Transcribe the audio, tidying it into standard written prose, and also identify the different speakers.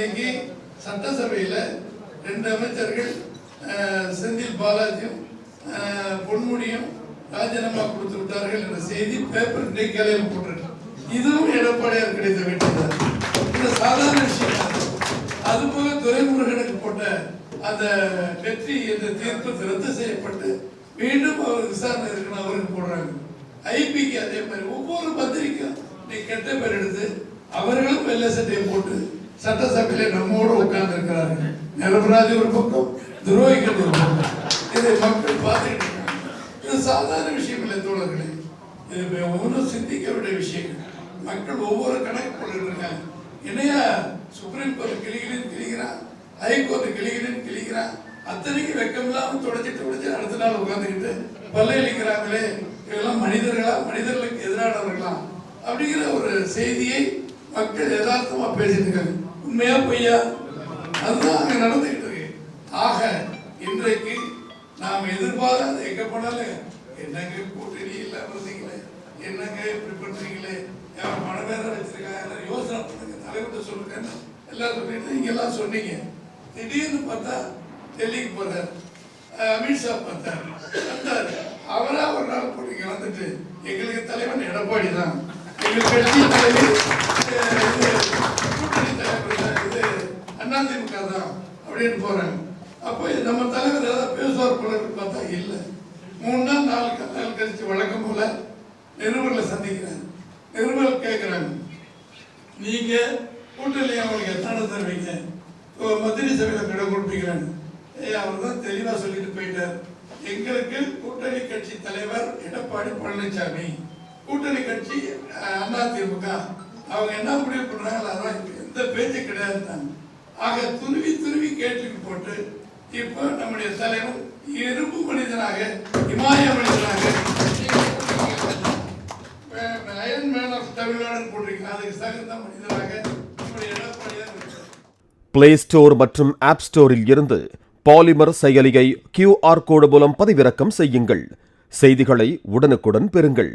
Speaker 1: இன்னைக்கு சட்டசபையில் 2 அமைச்சர்கள் செந்தில் பாலாஜியும் பொன்முடியும் ராஜினாமா கொடுத்து விட்டார்கள் என்ற செய்தி பேப்பர் இன்றைக்கு காலையில் போட்டிருக்கு. இதுவும் எடப்பாடியார் கிடைத்த வெற்றி தான். இந்த சாதாரண விஷயம். அதுபோல துரைமுருகனுக்கு போட்ட அந்த வெற்றி என்ற தீர்ப்பு ரத்து செய்யப்பட்டு மீண்டும் அவர் விசாரணை இருக்குன்னு அவருக்கு போடுறாங்க. ஐபிக்கு அதே மாதிரி ஒவ்வொரு பத்திரிக்கையும் நீ கெட்ட பேர் எடுத்து அவர்களும் வெள்ளை சட்டையை போட்டு சட்டசபையில நம்மோடு உட்கார்ந்து இருக்கிறார்கள். நிரபராதி ஒரு பக்கம், துரோகிகள் ஒரு பக்கம். இதை மக்கள் பார்த்துக்கிட்டு இருக்காங்க. இது சாதாரண விஷயம் இல்லை தோழர்களே. இது ஒவ்வொன்றும் சிந்திக்க வேண்டிய விஷயங்கள். மக்கள் ஒவ்வொரு கணக்கு போட்டுட்டு இருக்காங்க. என்னையா சுப்ரீம் கோர்ட் கிளிகளின் கிளிக்கிறான், ஹைகோர்ட் கிளிகளின் கிளிக்கிறான், அத்தனைக்கு வெக்கம் இல்லாமல் தொடச்சிட்டு அடுத்த நாள் உட்காந்துக்கிட்டு பல்லையளிக்கிறாங்களே, இதெல்லாம் மனிதர்களா, மனிதர்களுக்கு எதிரானவர்களா அப்படிங்கிற ஒரு செய்தியை மக்கள் யதார்த்தமா பேசிட்டு இருக்காங்க. உண்மையா பொய்யா? அதுதான் அங்க நடந்துகிட்டு இருக்கு. ஆக இன்றைக்கு நாம் எதிர்பாராத எங்க போனாலும் என்னங்க கூட்டணி இல்லாம இருந்தீங்களே, என்னங்க இப்படி பண்றீங்களே, மன வேற வச்சிருக்காங்க, யோசனை பண்ணுங்க, தலைவர்கிட்ட சொல்லுங்க எல்லாம் சொல்லிட்டு நீங்க எல்லாம் சொன்னீங்க. திடீர்னு பார்த்தா டெல்லிக்கு போறாரு, அமித்ஷா பார்த்தாரு, அவரா ஒரு நாள் போட்டு வந்துட்டு எங்களுக்கு தலைவன் எடப்பாடி தான், எங்களுக்கு கட்சி தலைவர் கூட்டணி தலைவர் இது அதிமுக தான் அப்படின்னு போறாங்க. அப்போ நம்ம தலைவர் ஏதாவது பேசுவார் போல பார்த்தா இல்லை. 3 நாள் 4 நாள் கழிச்சு வழக்கம் போல நிருபர்களை சந்திக்கிறாங்க. நிருபர்கள் கேட்கிறாங்க, நீங்க கூட்டணி அவங்களுக்கு எத்தனை தருவீங்க, மத்திய சபையில் கிட கொடுப்பீங்கன்னு. அவர் தான் தெளிவா சொல்லிட்டு போயிட்டார். எங்களுக்கு கூட்டணி கட்சி தலைவர் எடப்பாடி பழனிசாமி, கூட்டணி கட்சி அதிமுக, அவங்க என்ன முடிவு பண்றாங்களோ அதான் எந்த பேச்சு கிடையாது. ஆக துருவி கேட்டுக்கு போட்டு இப்போ நம்முடைய தலைவர் இரும்பு மனிதனாக, இமாய மனிதனாக, அயன் மேன் ஆஃப் தமிழ்நாடு போட்டிருக்கீங்க, அதுக்கு தகுந்த மனிதனாக நம்முடைய எடப்பாடியார் இருக்கிறார்.
Speaker 2: பிளே ஸ்டோர் மற்றும் ஆப் ஸ்டோரில் இருந்து பாலிமர் செயலியை QR கோடு மூலம் பதிவிறக்கம் செய்யுங்கள். செய்திகளை உடனுக்குடன் பெறுங்கள்.